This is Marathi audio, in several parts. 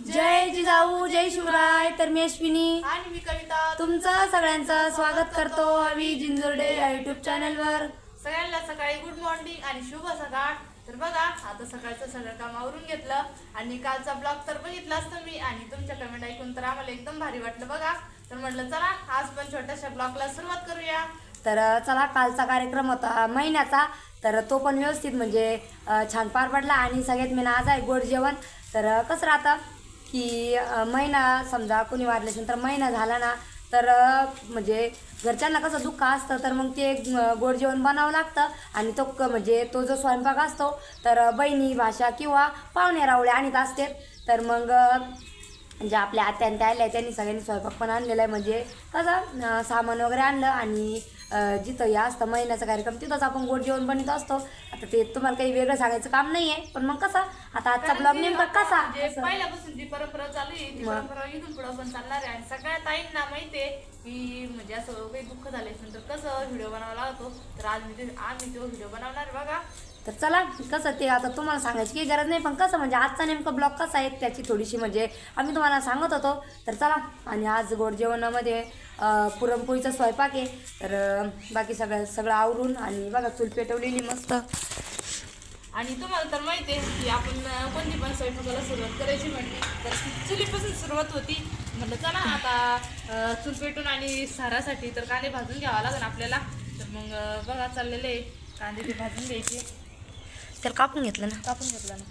जय जिजाऊ जय शिवराय. तर मी अश्विनी आणि मी कविता तुमचं सगळ्यांचं स्वागत करतो हवी जिंजुर्डे या युट्यूब चॅनलवर. सगळ्यांना सकाळी गुड मॉर्निंग आणि शुभ सकाळ. तर बघा आता सकाळचं सगळं काम आवरून घेतलं आणि कालचा ब्लॉग तर बघितलाच तुम्ही आणि तुमच्या कमेंट ऐकून तर आम्हाला एकदम भारी वाटलं बघा. तर म्हटलं चला आज पण छोट्याशा ब्लॉगला सुरुवात करूया. तर चला, कालचा कार्यक्रम होता महिन्याचा, तर तो पण व्यवस्थित म्हणजे छान पार पडला. आणि सगळ्यात मेन आज आहे गोड जेवण. तर कसं राहतं की महिना समजा कोणी वारले असेल तर महिना झाला ना तर म्हणजे घरच्यांना कसं दुःख असतं, तर मग ते गोड जेवण बनावं लागतं. आणि तो म्हणजे तो जो स्वयंपाक असतो तर बहिणी भाषा किंवा पाहुणे रावळे आणत असते. तर मग म्हणजे आपल्या आत्यान त्या आल्या, त्यांनी सगळ्यांनी स्वयंपाक पण आणलेला आहे. म्हणजे कसं सामान वगैरे आणलं आणि जिथं हे असतं महिन्याचा कार्यक्रम तिथंच आपण गोड जेवण बनवत असतो. आता ते तुम्हाला काही वेगळं सांगायचं काम नाही आहे, पण मग कसं आता आजचा ब्लॉग नेमका कसा पहिल्यापासून जी परंपरा चालू आहे ती परंपरा इथून पुढे पण चालणार आहे. आणि सगळ्या ताईंना माहिती आहे की म्हणजे असं काही दुःख झाले असेल तर कसं व्हिडिओ बनवावा लागतो. तर आज आम्ही तो व्हिडिओ बनवणार आहे बघा. तर चला, कसं ते आता तुम्हाला सांगायची काही गरज नाही, पण कसं म्हणजे आजचा नेमका ब्लॉग कसा आहे त्याची थोडीशी म्हणजे आम्ही तुम्हाला सांगत होतो. तर चला, आणि आज गोड जेवणामध्ये पुरणपोळीचा स्वयंपाक आहे. तर बाकी सगळं आवरून आणि बघा चूल पेटवलेली मस्त. आणि तुम्हाला तर माहिती आहे की आपण कोणती पण स्वयंपाकाला सुरुवात करायची म्हटली तर चुलीपासून सुरुवात होती. म्हटलं चला आता चूल पेटून आणि सारासाठी तर कांदे भाजून घ्यावा लागेल आपल्याला. तर मग बघा चाललेले कांदे ते भाजून घ्यायचे. तर कापून घेतलं ना, कापून घेतला ना.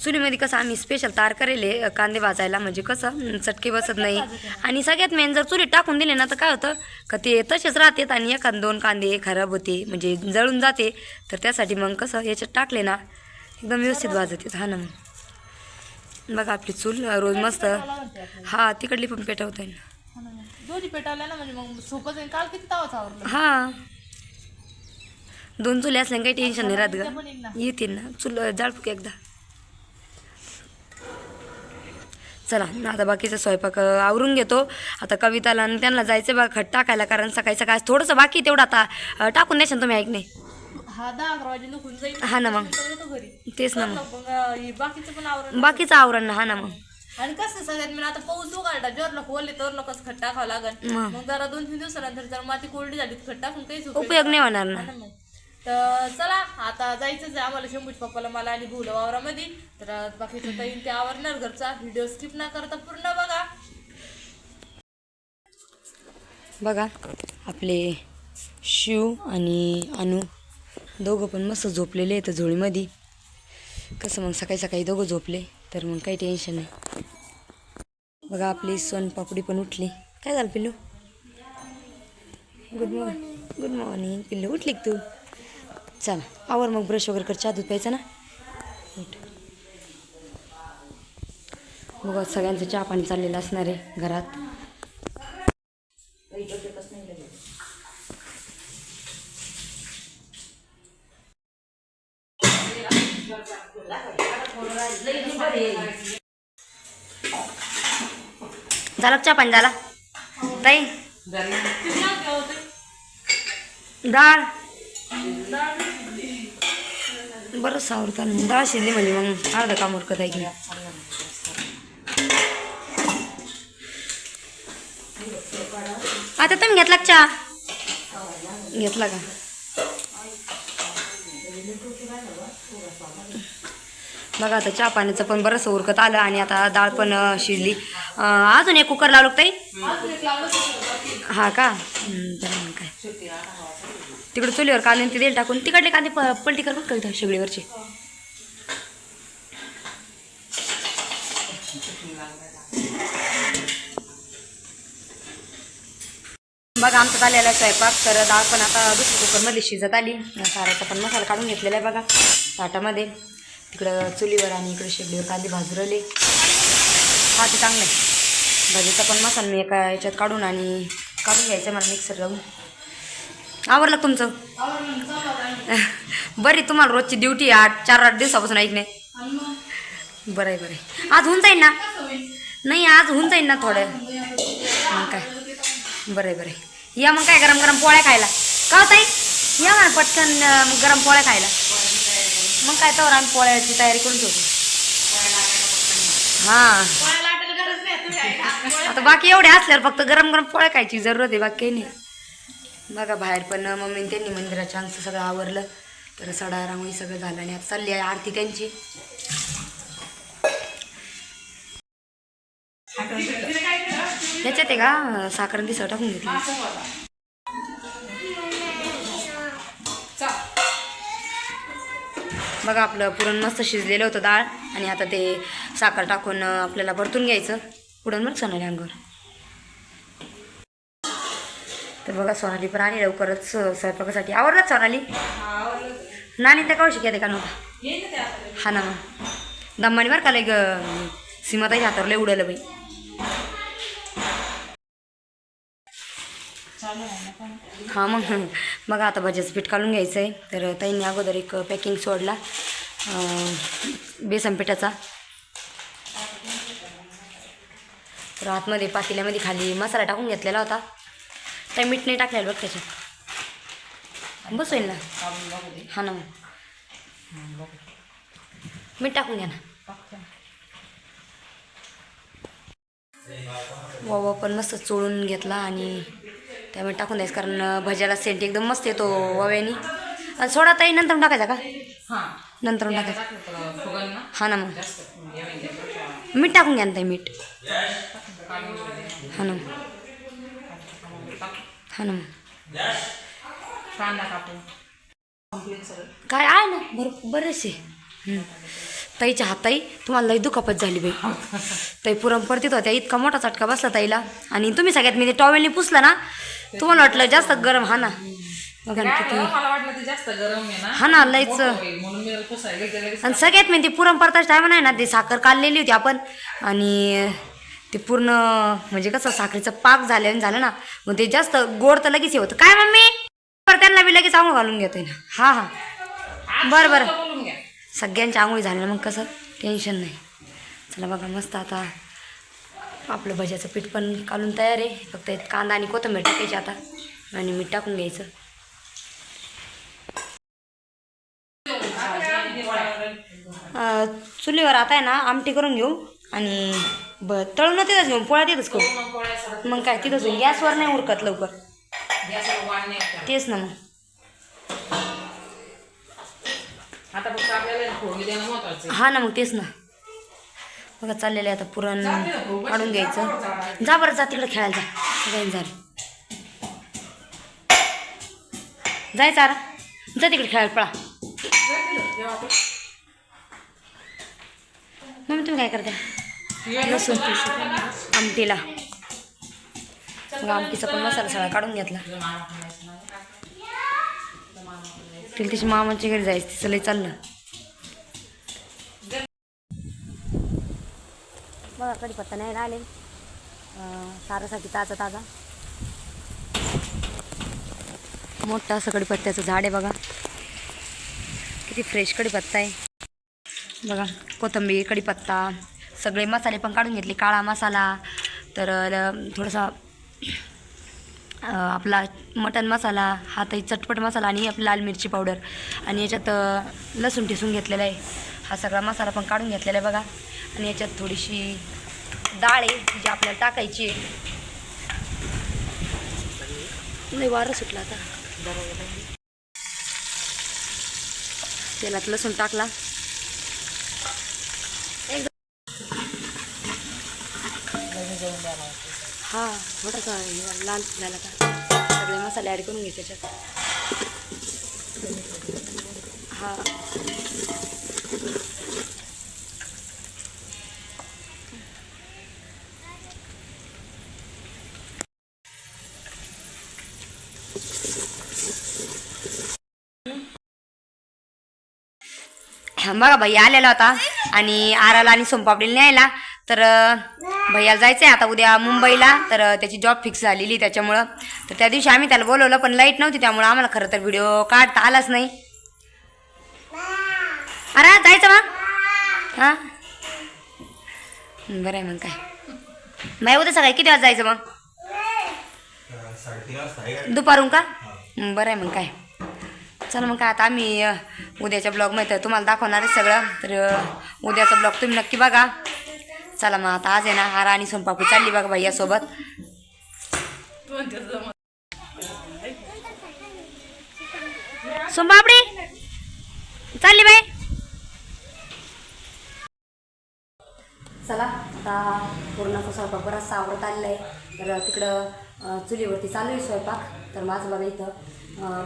चुलीमध्ये कसं आम्ही स्पेशल तार करेले कांदे भाजायला, म्हणजे कसं चटके बसत नाही. आणि सगळ्यात मेन जर चुलीत टाकून दिले ना तर काय होतं का ते तसेच राहतात आणि एखाद दोन कांदे खराब होते म्हणजे जळून जाते. तर त्यासाठी मग कसं याच्यात टाकले ना एकदम व्यवस्थित भाजते. हा ना, मग बघा आपली चूल रोज मस्त. हा, तिकडली पण पेटवता येईल. दोन्ही पेटवल्या ना म्हणजे मग सोपं जाईल. काल किती तावाच आवरलं. हा, दोन चुले असल्या काही टेन्शन नाही राहत पण येईल ना. ग, येतील ना चूल जाळफुक एकदा. चला आता बाकीचा स्वयंपाक आवरून घेतो. आता कविताला आणि त्यांना जायचं बघा खट टाकायला, कारण सकाळी सकाळी थोडंसं बाकी तेवढं आता टाकून द्यायचं तुम्ही, ऐक नाही. हा 10-11 वाजे निघून जाईल. हा ना, मग येतो घरी. तेच ना, मग बाकीचं पण आवरण. बाकीचं आवरण ना. हा ना, मग आणि कसं सगळ्यात मी आता पाऊस उघडला जोरला खोलले तर लोकच खट टाकावं लागल. मग जरा 2-3 दिवसानंतर जर माती कोरडी झाली खट टाकून काहीच उपयोग नाही होणार ना. हा मग. तर चला आता जायचंच आहे आम्हाला शंभूच्या पप्पाला मला आणि भूला वावरामध्ये. तर बाकीचं ताईन ते आवरणार. घरचा व्हिडिओ स्किप न करता पूर्ण बघा. बघा आपले शिव आणि अनु दोघं पण मस्त झोपलेले आहेत झोळीमध्ये. कसं मग सकाळी सकाळी दोघं झोपले तर मग काही टेन्शन नाही. बघा आपली सोनपापडी पण उठली. काय झालं पिल्लू? गुड मॉर्निंग पिल्लू, उठली का तू? चला आवर मग, ब्रश वगैरे कर, चहा दूध प्यायचं ना. उठ. बघा सगळ्यांचं चहा पाणी चाललेलं असणार आहे घरात. झाला चहा पाणी झाला ताई? डाळ बरं सावरता डाळ शिजली म्हणजे मग अर्धा काम उरकत आहे की. आता तुम्ही घेतला का चहा? घेतला का? बघा आता चहा पाण्याचं पण बरंच उरकत आलं आणि आता डाळ पण शिजली. अजून एक कुकर लावलं ताई? हा का? तर मग काय तिकडे चुलीवर कांदे ते तेल टाकून तिकडले कांदे पलटी कर बघ कविता शेगडीवरचे. बघा आमचं झालेला स्वयंपाक. तर डाळ पण आता दुसऱ्या कुकरमध्ये शिजत आली. साराचा पण मसाला काढून घेतलेला आहे बघा ताटामध्ये. तिकडं चुलीवर आणि इकडे शेगडीवर कांदे भाजू राहिले. हा ते चांगलं आहे. भाजीचा पण मसाला मी एका याच्यात काढून घ्यायचं मला मिक्सर लावून. आवरलं तुमचं? बरी तुम्हाला रोजची ड्युटी 4-8 दिवसापासून ऐक नाही. बरं आहे बरं आहे. आज होऊन जाईल ना? नाही आज होऊन जाईल ना थोडं. मग काय बरं आहे बरं आहे. या मग काय गरम गरम पोळ्या खायला का ताई? या म्हणा पटकन गरम पोळ्या खायला. मग काय तर आम्ही पोळ्याची तयारी करून ठेवतो. हां पोळ्या लाटायला गरज नाही तुम्ही आहे ना, पोळ्या आता बाकी एवढे असल्यावर फक्त गरम गरम पोळ्या खायची जरूरत आहे, बाकी काही नाही. बघा बाहेर पण मम्मीने त्यांनी मंदिराच्या अंगचं सगळं आवरलं, तर सडा रांगोळी सगळं झालं आणि आता चालली आहे आरती त्यांची. ह्याच्यात आहे का साखर दिसं टाकून घेतली. बघा आपलं पुरण मस्त शिजलेलं होतं डाळ, आणि आता ते साखर टाकून आपल्याला परतून घ्यायचं. पुरण मग सोनाली अंगावर. तर बघा सोनाली पण आली लवकरच स्वयंपाकासाठी. आवडलं सोनाली? नानी त्या कवशी घेते का नव्हता? हा ना मग दम्मानी बरं का लय सीमाताईच्या हातावर लय उडलं बाई. हां मग बघा आता भज्याचं पीठ काढून घ्यायचं आहे. तर ताईंनी अगोदर एक पॅकिंग सोडला बेसन पिठाचा. तर आतमध्ये पातेल्यामध्ये खाली मसाला टाकून घेतलेला होता. काही मीठ नाही टाकलेलं बघ त्याच्यात. बस होईल ना? हा ना मग मीठ टाकून घ्या ना. वावा पण मस्त चोळून घेतला आणि त्यामुळे टाकून द्यायचं, कारण भज्याला सेंट एकदम मस्त येतो वाव्यानी. आणि सोडा ताई नंतर टाकायचा का? नंतर टाकायचा. हा ना मग मीठ टाकून घ्या ना ताई, मीठ. हा ना हा ना मग काय आहे ना बरेचसे. ताईच्या हाताई तुम्हाला लई दुखापत झाली बाई. ताई पुरण परतीत होत्या, इतका मोठा चटका बसला ताईला. आणि तुम्ही सगळ्यात मी ते टॉवेलने पुसला ना, तुम्हाला वाटलं जास्त गरम. हा ना बघा ना किती. हा ना लईच. आणि सगळ्यात मी ते पुरण परताच टायमा नाही ना, ते साखर काढलेली होती आपण, आणि ते पूर्ण म्हणजे कसं साखरेचं पाक झालं ना, मग ते जास्त गोड तर लगेच हे होतं. काय मम्मी त्यांना बी लगेच आंघोळ घालून घेतोय ना. हा हा बरं बरं. सगळ्यांची आंघोळी झाली ना, मग कसं टेन्शन नाही. चला बघा मस्त आता आपलं भज्याचं पीठ पण काढून तयार आहे. फक्त कांदा आणि कोथिंबीर टाकायची आता, आणि मीठ टाकून घ्यायचं. चुलीवर आता आहे ना आमटी करून घेऊ, आणि तळून तिथंच घेऊ, पोळ्या तिथंच करू. मग काय तिथंच घेऊ, गॅसवर नाही उरकत लवकर. तेच ना मग. हा ना मग तेच ना. बघा चाललेलं आहे आता पुरण काढून घ्यायचं. जा बरं, जा तिकडे खेळायला जा. सगळ्यांनी झालं जायचं आरा, जा तिकडे खेळायला पळा. मग तुम्ही काय करता? लसूण आमटीला. मग आमटीचा पण मसाला सगळा काढून घेतला. तिला तिच्या मामाच्या घरी जायचं, तिचं लई चाललं. बघा कढीपत्ता नाही आले सारासाठी ताजा ताजा मोठा असं कढीपत्त्याचं झाड आहे. बघा किती फ्रेश कढीपत्ता आहे. बघा कोथिंबीर, कढीपत्ता, सगळे मसाले पण काढून घेतले. काळा मसाला, तर थोडासा आपला मटन मसाला, हा ताई चटपट मसाला, आणि आपली लाल मिरची पावडर, आणि याच्यात लसूण ठिसून घेतलेला आहे. हा सगळा मसाला पण काढून घेतलेला आहे बघा. आणि याच्यात थोडीशी डाळ आहे जी आपल्याला टाकायची आहे. नाही वारं सुटला आता. तेलात लसूण टाकला. हा थोडासा लाल झाला का सगळे मसाले ॲड करून घे त्याच्यात. हा बघा भैया आलेला होता, आणि आराला आणि सोनपापडीला न्यायला. तर भैया जायचं आहे आता उद्या मुंबईला, तर त्याची जॉब फिक्स झालेली त्याच्यामुळं. तर त्या दिवशी आम्ही त्याला बोलवलं, पण लाईट नव्हती, त्यामुळं आम्हाला खरं तर व्हिडिओ काढता आलाच नाही. अरे जायचं मग. हां बरं आहे मग काय. मग उद्या सकाळी किती वाजता जायचं मग? दुपारून का? बरं आहे मग काय. चला मग काय आता आम्ही उद्याच्या ब्लॉगमध्ये तुम्हाला दाखवणार आहे सगळं. तर उद्याचा ब्लॉग तुम्ही नक्की बघा. चला मग आता आज आहे ना हारा आणि सोनपापडी चालली बघा भैयासोबत. सोनपापडी चालली बाई. चला आता पूर्णाचा स्वयंपाक बराचसा आवडत आलेला आहे. तर तिकडं चुलीवरती चालू आहे स्वयंपाक. तर माझं बघा इथं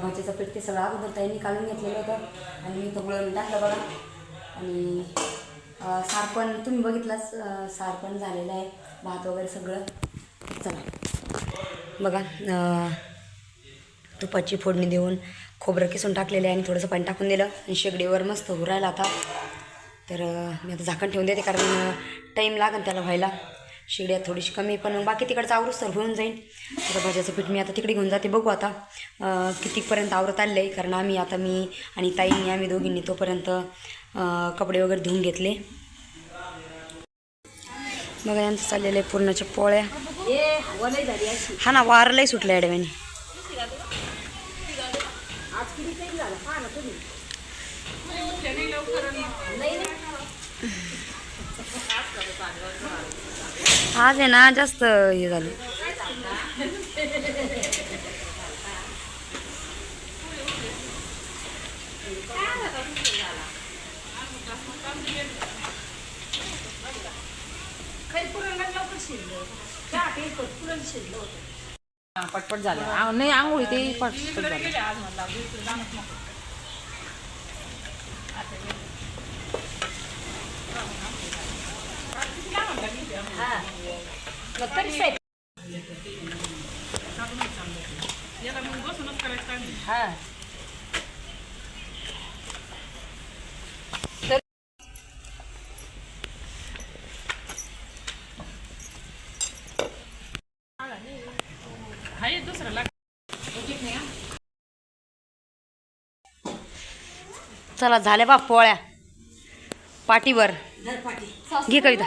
भाजीचं पीठ ते सगळं अगोदर ताईंनी काढून घेतलेलं होतं आणि मी इथं गुळवून टाकलं बघा. आणि सार पण तुम्ही बघितलंच, सार पण झालेलं आहे, भात वगैरे सगळं. चला बघा तुपाची फोडणी देऊन खोबरं किसून टाकलेलं आहे आणि थोडंसं पाणी टाकून दिलं आणि शेगडीवर मस्त हुरायला आता. तर मी आता झाकण ठेवून देते कारण टाईम लागेल त्याला व्हायला. शेगड्यात थोडीशी कमी पण बाकी तिकडचं आवरूच तर होऊन जाईल. आता भाज्याचं पीठ मी आता तिकडे घेऊन जाते. बघू आता कितीपर्यंत आवरत आलेलं आहे कारण मी आणि ताईंनी आम्ही दोघींनी तोपर्यंत कपडे वगैरे धुवून घेतले. बघा यांचं चाललेलं आहे पूर्णाच्या पोळ्या. हा ना वार लई सुटलं अडव्याने. आज आहे ना जास्त हे झालं. पटपट झालं नाही आंघोळी ते पटपट झालं. चला झाल्या बा पोळ्या पाटीवर. घे कविता.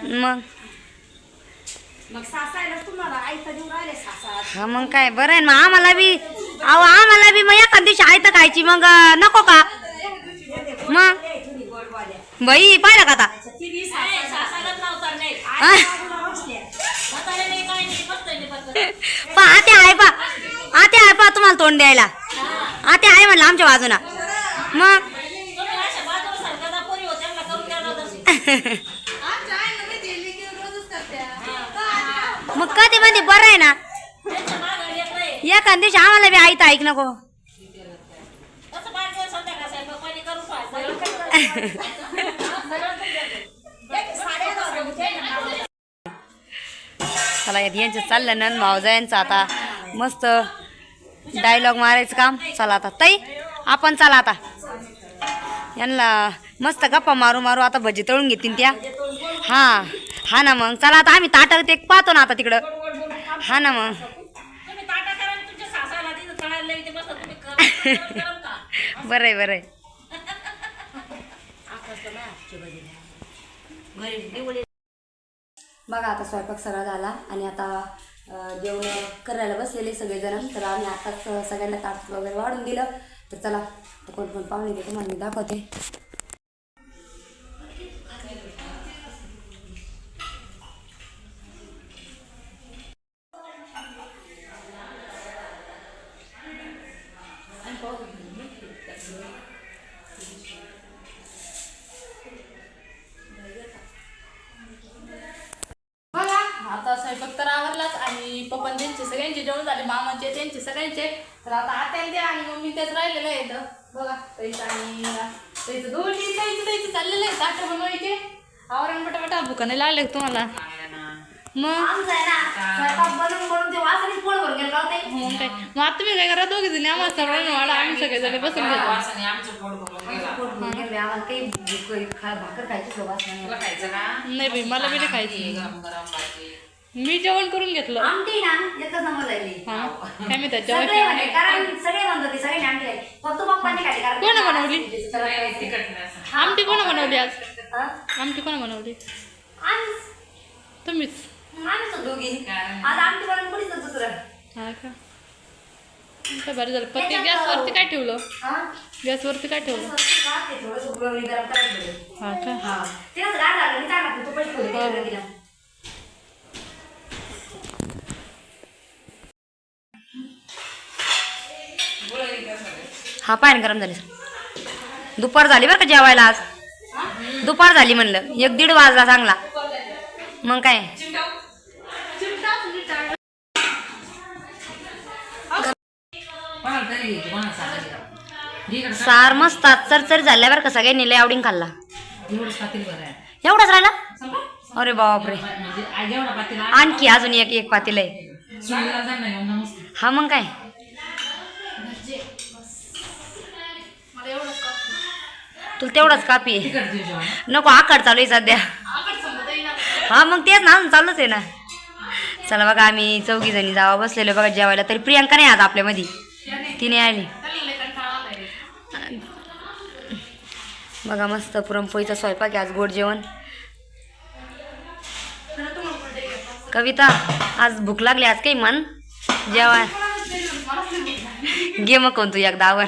मग हा मग काय बरं आहे ना. आम्हाला बी मग एखाद दिवशी आयतं खायची मग नको का मग बाई पाहिलं का आता. आते आहे पा तुम्हाला तोंड द्यायला. आते आहे म्हणलं आमच्या बाजूला. मग कधी मध्ये बरं आहे ना. एखाद दिवशी आम्हाला बी आयतं ऐक नको. चला यांचं चाललं ना भाऊजायांचं आता मस्त डायलॉग मारायचं काम. चला आता ताई आपण चला आता यांना मस्त गप्पा मारू मारू आता भजी तळून घेतील त्या. हा ना मग चला आता आम्ही ताटं ते पाहतो ना आता तिकडं. हा ना मग बरं आहे. बघा आता स्वयंपाक सगळा झाला आणि आता जेवण करायला बसलेले सगळेजण. तर आम्ही आताच सगळ्यांना ताट वगैरे वाढून दिलं. तर चला कोण पाहुणे ते तुम्हाला मी दाखवते. आता स्वयंपाक तर आवरलाच आणि पप्पा त्यांचे सगळ्यांचे जेवण झाले, मामाचे त्यांचे सगळ्यांचे. तर आता आत्याला द्या आणि मम्मी त्याच राहिलेलं आहे इथं बघा. त्याचं दोन्ही द्यायचं चाललेलं आहे ताटं बनवायचे. आवरण पटापटा भुका नाही लागले तुम्हाला. मग काय मग आता तुम्ही काय करा दोघे जणी आम्हाला सगळ्यांना वाढा. आम्ही सगळे जण बसून घेतो. नाही बाई मला बी नाही खायचं. मी जेवण करून घेतलं. काय मी त्याच्यावर कोण बनवली आमटी? कोण बनवली आज आमटी? कोण बनवली? तुम्हीच. हा का बरं झालं. पत्ती गॅसवरती काय ठेवलं? गॅसवरती काय ठेवलं? हा का हा पाय गरम झाले. दुपार झाली बरं का जेवायला आज. दुपार झाली म्हणलं 1-1:30 वाजला चांगला. मग काय सार मस्त चरचर झाल्या बरं का सगळ्यांनी लय आवडीन खाल्ला. एवढाच राहिला. अरे बापरे आणखी अजून एक पातील आहे. हा मग काय तुला तेवढाच कापी आहे. नको आकड चालू आहे सध्या. हा मग तेच ना चालूच आहे ना. चला बघा आम्ही 4 जणी जावा बसलेलो बघा जेवायला. तरी प्रियांका नाही आज आपल्यामध्ये. तिने आली बघा. मस्त पुरणपोळीचा स्वयंपाक आहे आज. गोड जेवण. कविता आज भूक लागली. आज काही मन जेवाय घे मग कोण तू एकदा आवर.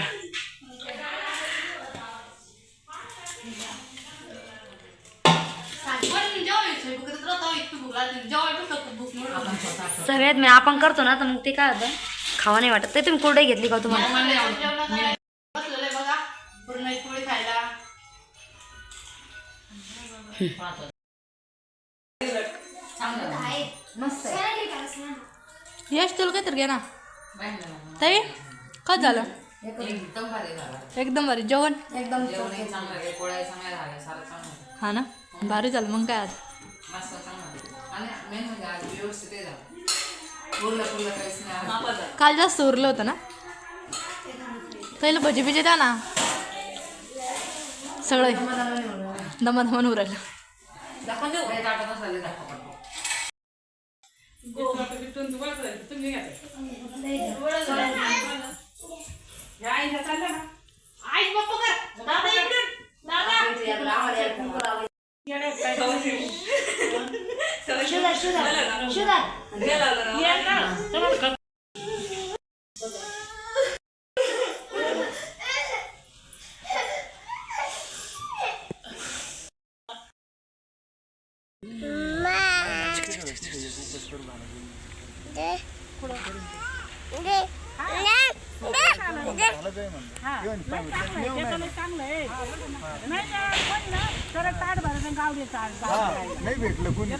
सगळ्यात मी आपण करतो ना तर मग ते काय होतं खावा नाही वाटत. ते तुम्ही कोरडे घेतली का तुम्हाला. यश तुला काय तर घे ना ताई. काय झालं. एकदम भारी जेवण. एकदम हा ना भारी झालं मग काय. आज काल जास्त उरलं होतं ना. पहिलं भजी बिजी द्या ना. सगळं दमादमान उरायला. नाही भेटलं कोणी.